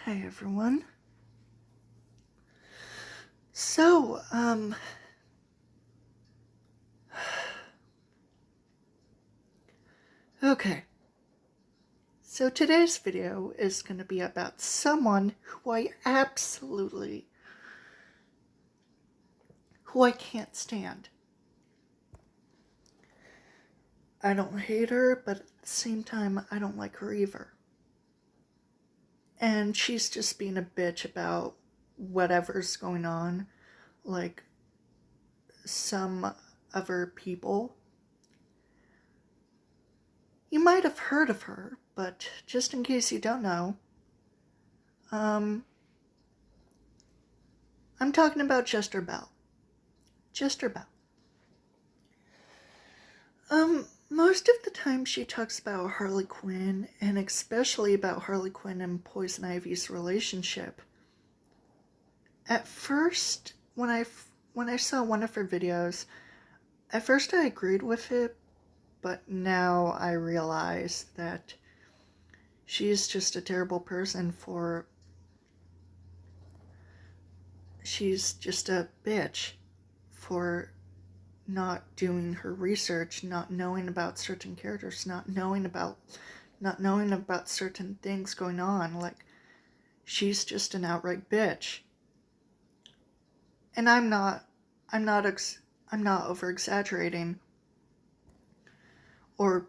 Hi everyone. So, okay. So today's video is going to be about someone who I can't stand. I don't hate her, but at the same time, I don't like her either. And she's just being a bitch about whatever's going on, like some other people. You might have heard of her, but just in case you don't know, I'm talking about Jester Bell. Jester Bell. Most of the time she talks about Harley Quinn, and especially about Harley Quinn and Poison Ivy's relationship. At first, when I saw one of her videos, at first I agreed with it, but now I realize that she's just a terrible person she's just a bitch for not doing her research, not knowing about certain characters, not knowing about certain things going on. Like, she's just an outright bitch. And I'm not over exaggerating or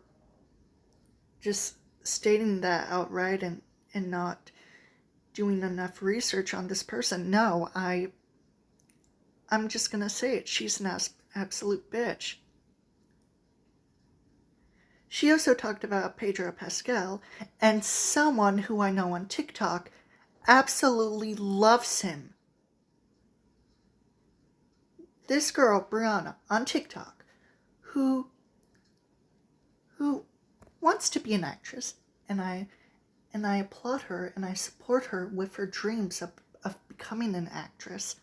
just stating that outright and not doing enough research on this person. No, I'm just gonna say it. She's an absolute bitch. She also talked about Pedro Pascal, and someone who I know on TikTok absolutely loves him. This girl, Brianna, on TikTok, who wants to be an actress, and I applaud her and I support her with her dreams of becoming an actress.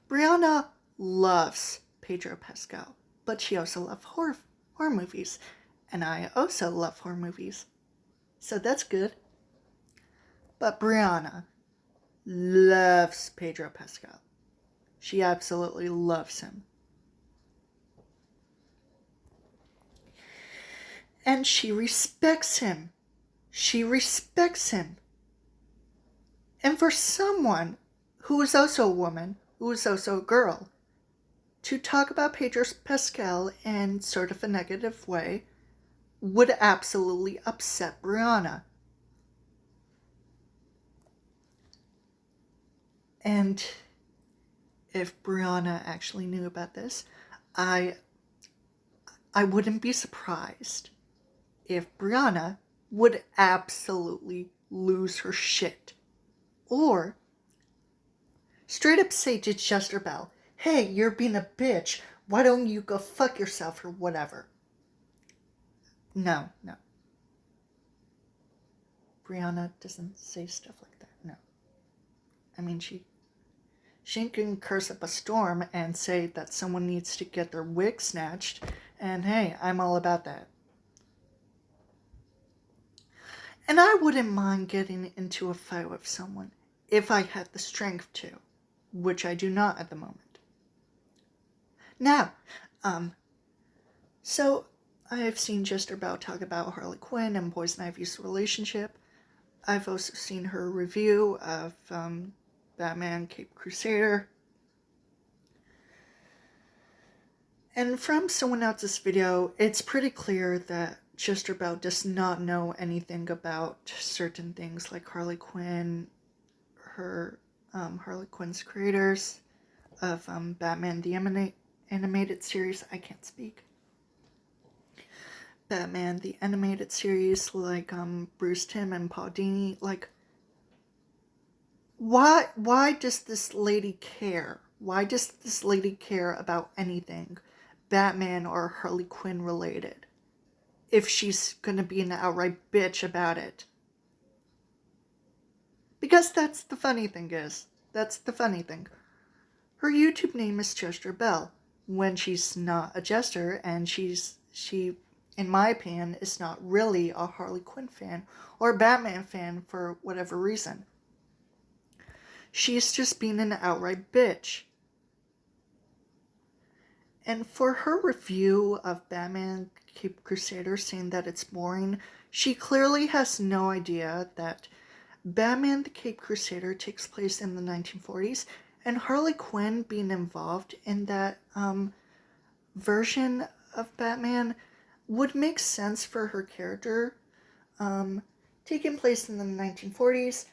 Brianna loves Pedro Pascal, but she also loves horror movies, and I also love horror movies, so that's good. But Brianna loves Pedro Pascal. She absolutely loves him. And she respects him. She respects him. And for someone who is also a woman, who is also a girl, to talk about Pedro Pascal in sort of a negative way would absolutely upset Brianna. And if Brianna actually knew about this, I wouldn't be surprised if Brianna would absolutely lose her shit. Or straight up say to Jester Bell, hey, you're being a bitch. Why don't you go fuck yourself or whatever? No. Brianna doesn't say stuff like that. No. I mean, she can curse up a storm and say that someone needs to get their wig snatched, and hey, I'm all about that. And I wouldn't mind getting into a fight with someone if I had the strength to, which I do not at the moment. Now, so I have seen Jester Bell talk about Harley Quinn and Poison Ivy's relationship. I've also seen her review of Batman Caped Crusader. And from someone else's video, it's pretty clear that Jester Bell does not know anything about certain things like Harley Quinn, her Harley Quinn's creators of Batman the Animated Series. I can't speak. Batman the Animated Series, like Bruce Timm and Paul Dini. Like, why does this lady care? Why does this lady care about anything Batman or Harley Quinn related if she's gonna be an outright bitch about it? Because that's the funny thing. Her YouTube name is Jester Bell when she's not a jester, and she in my opinion, is not really a Harley Quinn fan or a Batman fan for whatever reason. She's just being an outright bitch. And for her review of Batman Cape Crusader saying that it's boring, she clearly has no idea that Batman the Cape Crusader takes place in the 1940s, and Harley Quinn being involved in that version of Batman would make sense for her character. Taking place in the 1940s,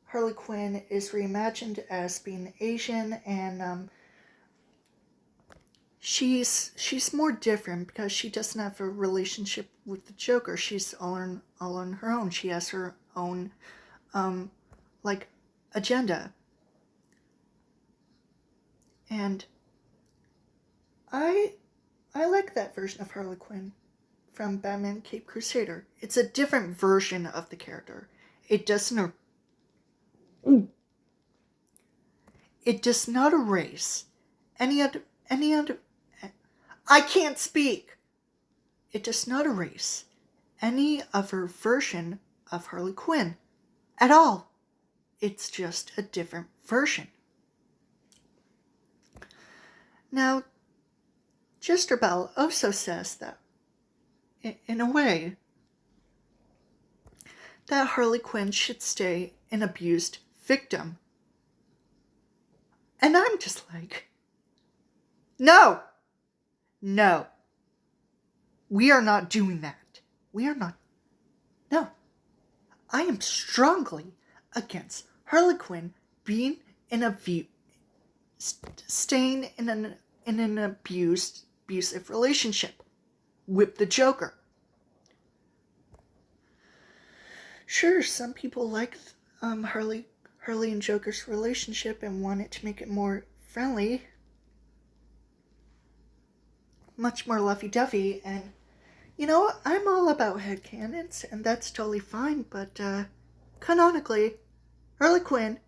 Harley Quinn is reimagined as being Asian, and she's more different because she doesn't have a relationship with the Joker. She's all on her own. She has her own agenda. And I like that version of Harley Quinn from Batman Cape Crusader. It's a different version of the character. It does not erase any other I can't speak. It does not erase any other version of Harley Quinn at all. It's just a different version. Now, Jester Bell also says that, in a way, that Harley Quinn should stay an abused victim. And I'm just like, no, we are not doing that. No. I am strongly against Harley Quinn being staying in an abusive relationship with the Joker. Sure, some people like Harley and Joker's relationship and wanted to make it more friendly, much more lovey-dovey, and I'm all about headcanons, and that's totally fine, but canonically, Harley Quinn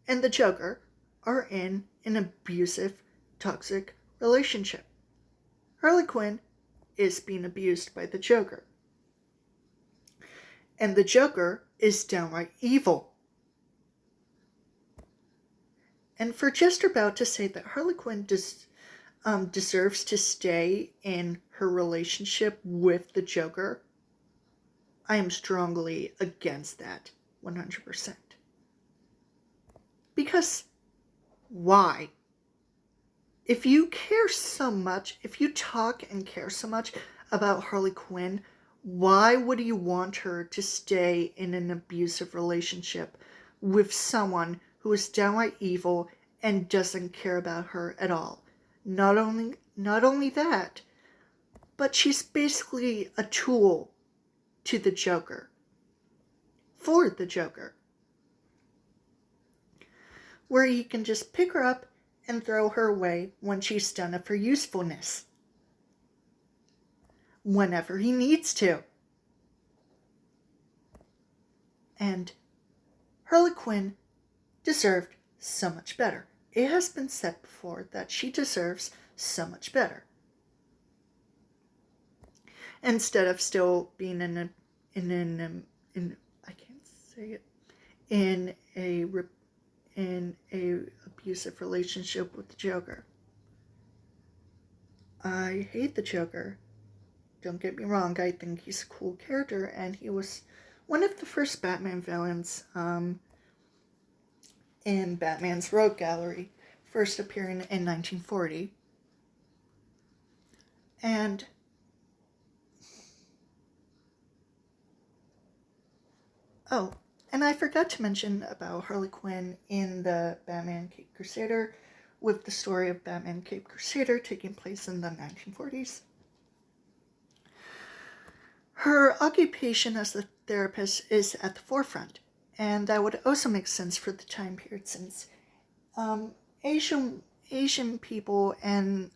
and the Joker are in an abusive, toxic relationship. Harley Quinn is being abused by the Joker. And the Joker is downright evil. And for Jester Bell to say that Harley Quinn deserves to stay in her relationship with the Joker, I am strongly against that 100%. Because why? If you care so much, if you talk and care so much about Harley Quinn, why would you want her to stay in an abusive relationship with someone who is downright evil and doesn't care about her at all? Not only that, but she's basically a tool to the Joker. For the Joker. Where he can just pick her up and throw her away when she's done of her usefulness. Whenever he needs to. And Harley Quinn deserved so much better. It has been said before that she deserves so much better. Instead of still being in a abusive relationship with the Joker. I hate the Joker. Don't get me wrong, I think he's a cool character, and he was one of the first Batman villains in Batman's Rogue Gallery, first appearing in 1940. And I forgot to mention about Harley Quinn in the Batman Cape Crusader, with the story of Batman Cape Crusader taking place in the 1940s. Her occupation as a therapist is at the forefront, and that would also make sense for the time period, since Asian people and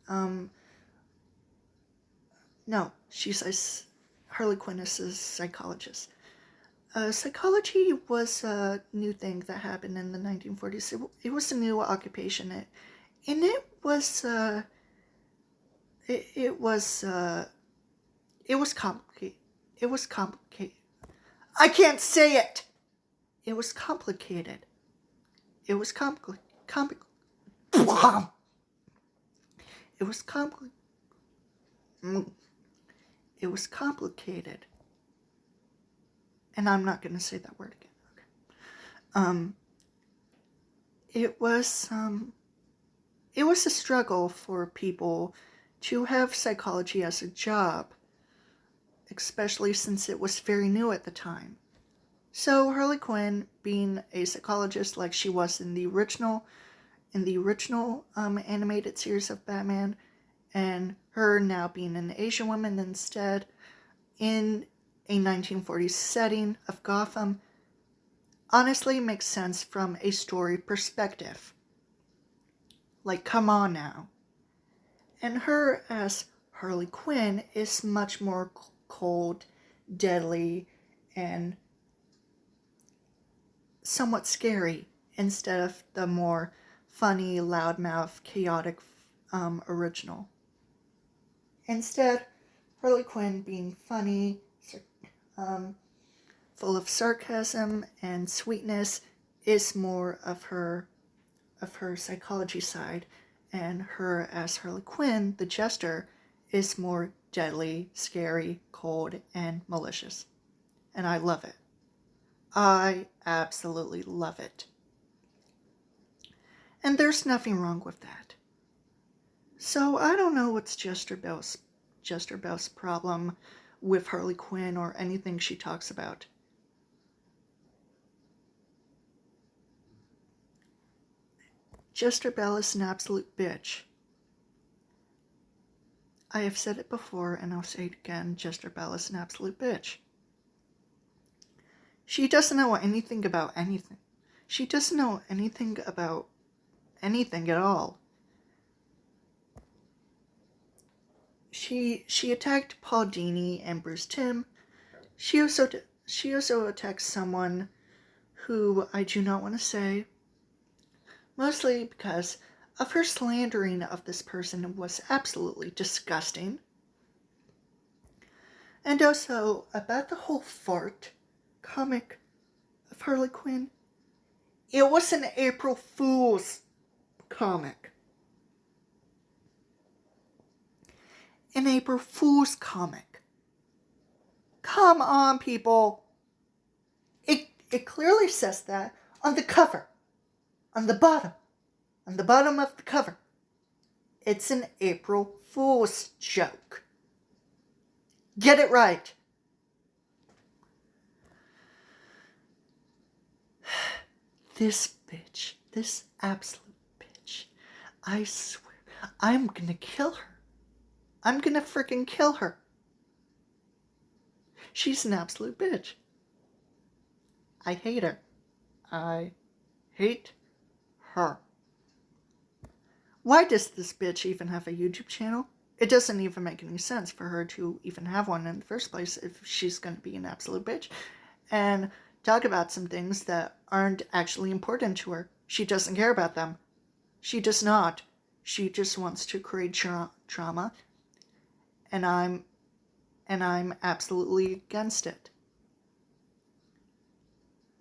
Harley Quinn is a psychologist. Psychology was a new thing that happened in the 1940s. It was a new occupation, and it was complicated. It was complicated. I can't say it! It was complicated. It was It was It was complicated. And I'm not going to say that word again. Okay. It was a struggle for people to have psychology as a job, especially since it was very new at the time. So Harley Quinn, being a psychologist like she was in the original animated series of Batman, and her now being an Asian woman instead, in a 1940s setting of Gotham, honestly makes sense from a story perspective. Like, come on now. And her as Harley Quinn is much more cold, deadly, and somewhat scary instead of the more funny, loudmouth, chaotic original. Instead, Harley Quinn being funny, full of sarcasm and sweetness, is more of her psychology side, and her as Harley Quinn, the jester, is more deadly, scary, cold, and malicious. And I love it. I absolutely love it. And there's nothing wrong with that. So I don't know what's Jester Bell's problem with Harley Quinn or anything she talks about. Jester Bell is an absolute bitch. I have said it before and I'll say it again, Jester Bell is an absolute bitch. She doesn't know anything about anything. She doesn't know anything about anything at all. She attacked Paul Dini and Bruce Timm. She also attacked someone who I do not want to say, mostly because of her slandering of this person was absolutely disgusting. And also about the whole fart comic of Harley Quinn. It was an April Fool's comic. An April Fool's comic. Come on, people. It clearly says that on the cover. On the bottom of the cover. It's an April Fool's joke. Get it right. This bitch, this absolute bitch, I swear, I'm gonna kill her. I'm gonna freaking kill her. She's an absolute bitch. I hate her. I hate her. Why does this bitch even have a YouTube channel? It doesn't even make any sense for her to even have one in the first place if she's going to be an absolute bitch and talk about some things that aren't actually important to her. She doesn't care about them. She does not. She just wants to create drama, and I'm absolutely against it.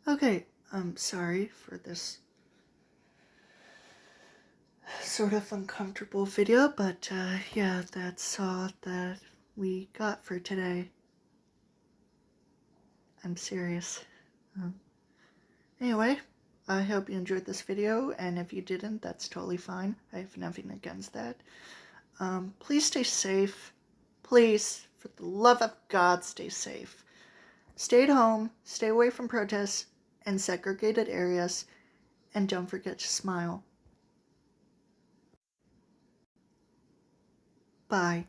Okay, I'm sorry for this sort of uncomfortable video, but yeah, that's all that we got for today. I'm serious. Anyway, I hope you enjoyed this video, and if you didn't, that's totally fine. I have nothing against that. Please stay safe. Please, for the love of God, stay safe. Stay at home, stay away from protests and segregated areas, and don't forget to smile. Bye.